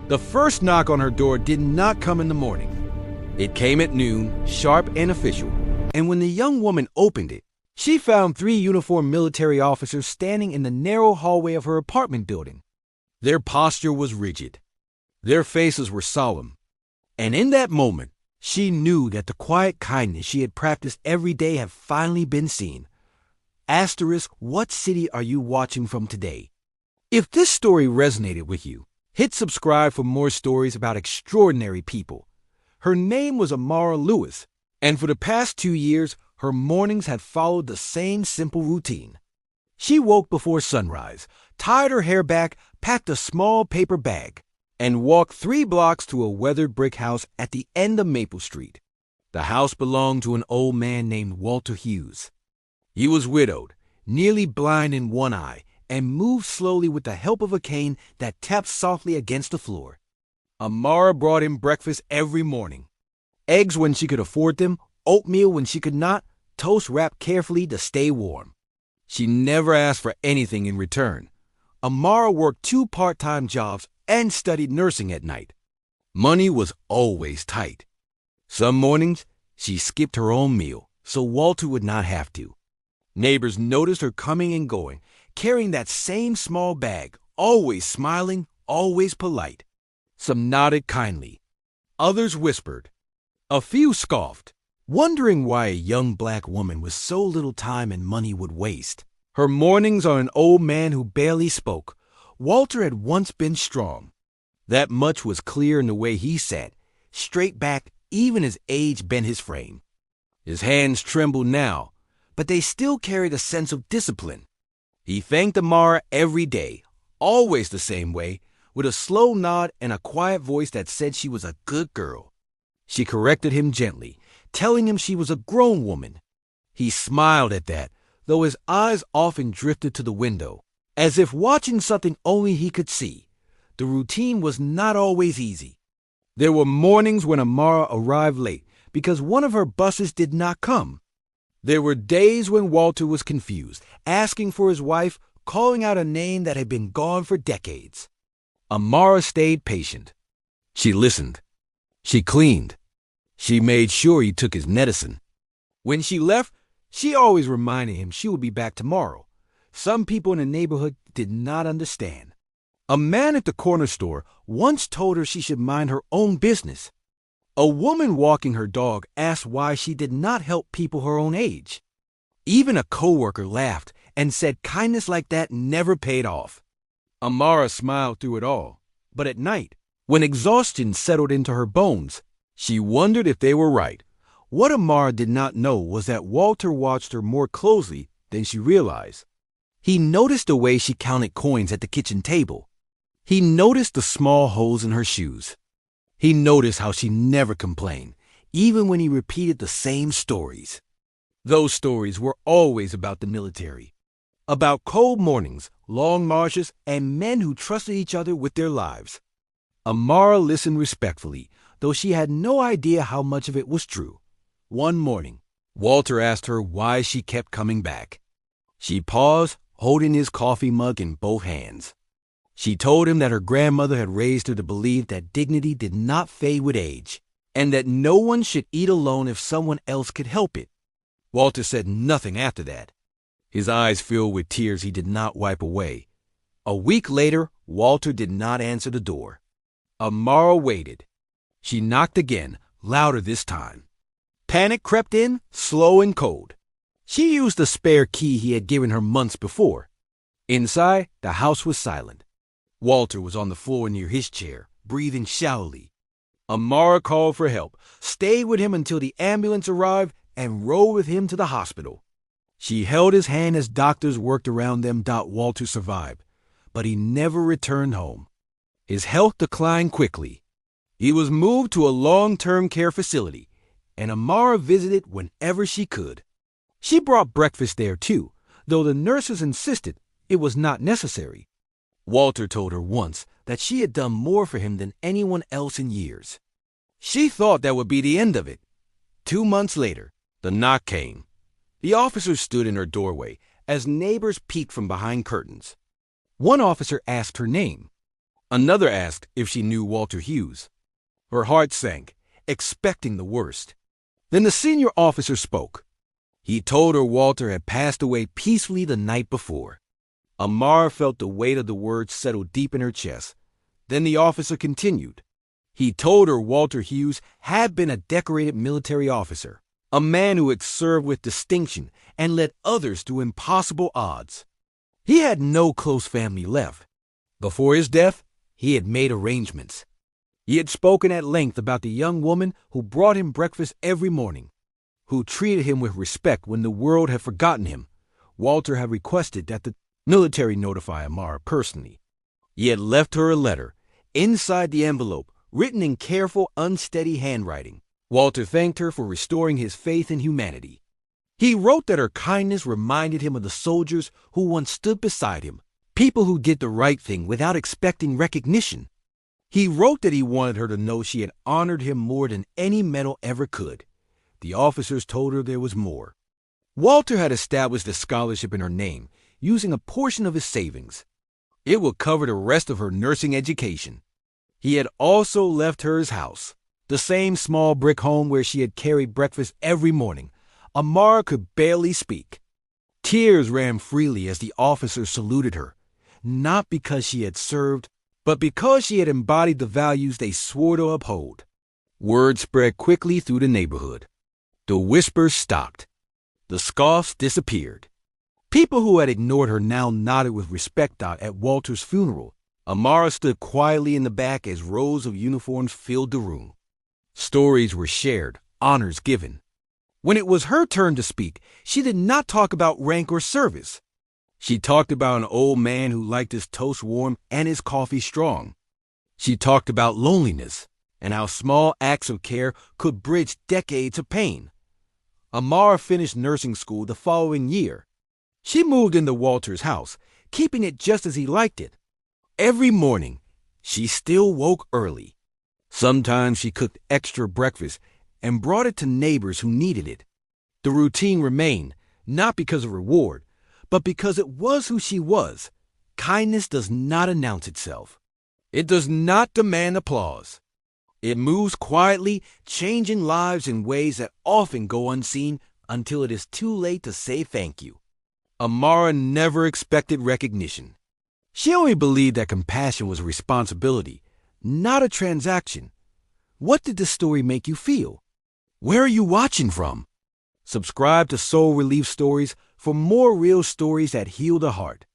The first knock on her door did not come in the morning. It came at noon, sharp and official, and when the young woman opened it, she found 3 uniformed military officers standing in the narrow hallway of her apartment building. Their posture was rigid. Their faces were solemn. And in that moment, she knew that the quiet kindness she had practiced every day had finally been seen. Asterisk, what city are you watching from today? If this story resonated with you, hit subscribe for more stories about extraordinary people. Her name was Amara Lewis, and for the past 2 years, her mornings had followed the same simple routine. She woke before sunrise, tied her hair back, packed a small paper bag, and walked 3 blocks to a weathered brick house at the end of Maple Street. The house belonged to an old man named Walter Hughes. He was widowed, nearly blind in one eye, and moved slowly with the help of a cane that tapped softly against the floor. Amara brought him breakfast every morning. Eggs when she could afford them, oatmeal when she could not, toast wrapped carefully to stay warm. She never asked for anything in return. Amara worked 2 part-time jobs and studied nursing at night. Money was always tight. Some mornings, she skipped her own meal so Walter would not have to. Neighbors noticed her coming and going, carrying that same small bag, always smiling, always polite. Some nodded kindly. Others whispered. A few scoffed, wondering why a young black woman with so little time and money would waste. Her mornings on an old man who barely spoke. Walter had once been strong. That much was clear in the way he sat, straight back, even as age bent his frame. His hands trembled now, but they still carried a sense of discipline. He thanked Amara every day, always the same way, with a slow nod and a quiet voice that said she was a good girl. She corrected him gently, telling him she was a grown woman. He smiled at that, though his eyes often drifted to the window, as if watching something only he could see. The routine was not always easy. There were mornings when Amara arrived late because one of her buses did not come. There were days when Walter was confused, asking for his wife, calling out a name that had been gone for decades. Amara stayed patient. She listened. She cleaned. She made sure he took his medicine. When she left, she always reminded him she would be back tomorrow. Some people in the neighborhood did not understand. A man at the corner store once told her she should mind her own business. A woman walking her dog asked why she did not help people her own age. Even a coworker laughed and said kindness like that never paid off. Amara smiled through it all, but at night, when exhaustion settled into her bones, she wondered if they were right. What Amara did not know was that Walter watched her more closely than she realized. He noticed the way she counted coins at the kitchen table. He noticed the small holes in her shoes. He noticed how she never complained, even when he repeated the same stories. Those stories were always about the military, about cold mornings, long marches, and men who trusted each other with their lives. Amara listened respectfully, though she had no idea how much of it was true. One morning, Walter asked her why she kept coming back. She paused, holding his coffee mug in both hands. She told him that her grandmother had raised her to believe that dignity did not fade with age, and that no one should eat alone if someone else could help it. Walter said nothing after that. His eyes filled with tears he did not wipe away. A week later, Walter did not answer the door. Amara waited. She knocked again, louder this time. Panic crept in, slow and cold. She used the spare key he had given her months before. Inside, the house was silent. Walter was on the floor near his chair, breathing shallowly. Amara called for help, stayed with him until the ambulance arrived, and rode with him to the hospital. She held his hand as doctors worked around them. Walter survived, but he never returned home. His health declined quickly. He was moved to a long-term care facility, and Amara visited whenever she could. She brought breakfast there too, though the nurses insisted it was not necessary. Walter told her once that she had done more for him than anyone else in years. She thought that would be the end of it. 2 months later, the knock came. The officers stood in her doorway as neighbors peeked from behind curtains. One officer asked her name. Another asked if she knew Walter Hughes. Her heart sank, expecting the worst. Then the senior officer spoke. He told her Walter had passed away peacefully the night before. Amara felt the weight of the words settle deep in her chest. Then the officer continued. He told her Walter Hughes had been a decorated military officer, a man who had served with distinction and led others through impossible odds. He had no close family left. Before his death, he had made arrangements. He had spoken at length about the young woman who brought him breakfast every morning, who treated him with respect when the world had forgotten him. Walter had requested that the military notify Amara personally. He had left her a letter, inside the envelope, written in careful, unsteady handwriting. Walter thanked her for restoring his faith in humanity. He wrote that her kindness reminded him of the soldiers who once stood beside him, people who did the right thing without expecting recognition. He wrote that he wanted her to know she had honored him more than any medal ever could. The officers told her there was more. Walter had established a scholarship in her name, using a portion of his savings. It would cover the rest of her nursing education. He had also left her his house, the same small brick home where she had carried breakfast every morning. Amara could barely speak. Tears ran freely as the officers saluted her, not because she had served, but because she had embodied the values they swore to uphold. Word spread quickly through the neighborhood. The whispers stopped. The scoffs disappeared. People who had ignored her now nodded with respect at Walter's funeral. Amara stood quietly in the back as rows of uniforms filled the room. Stories were shared, honors given. When it was her turn to speak, she did not talk about rank or service. She talked about an old man who liked his toast warm and his coffee strong. She talked about loneliness and how small acts of care could bridge decades of pain. Amara finished nursing school the following year. She moved into Walter's house, keeping it just as he liked it. Every morning, she still woke early. Sometimes she cooked extra breakfast and brought it to neighbors who needed it. The routine remained, not because of reward, but because it was who she was. Kindness does not announce itself. It does not demand applause. It moves quietly, changing lives in ways that often go unseen until it is too late to say thank you. Amara never expected recognition. She only believed that compassion was a responsibility, not a transaction. What did this story make you feel? Where are you watching from? Subscribe to Soul Relief Stories for more real stories that heal the heart.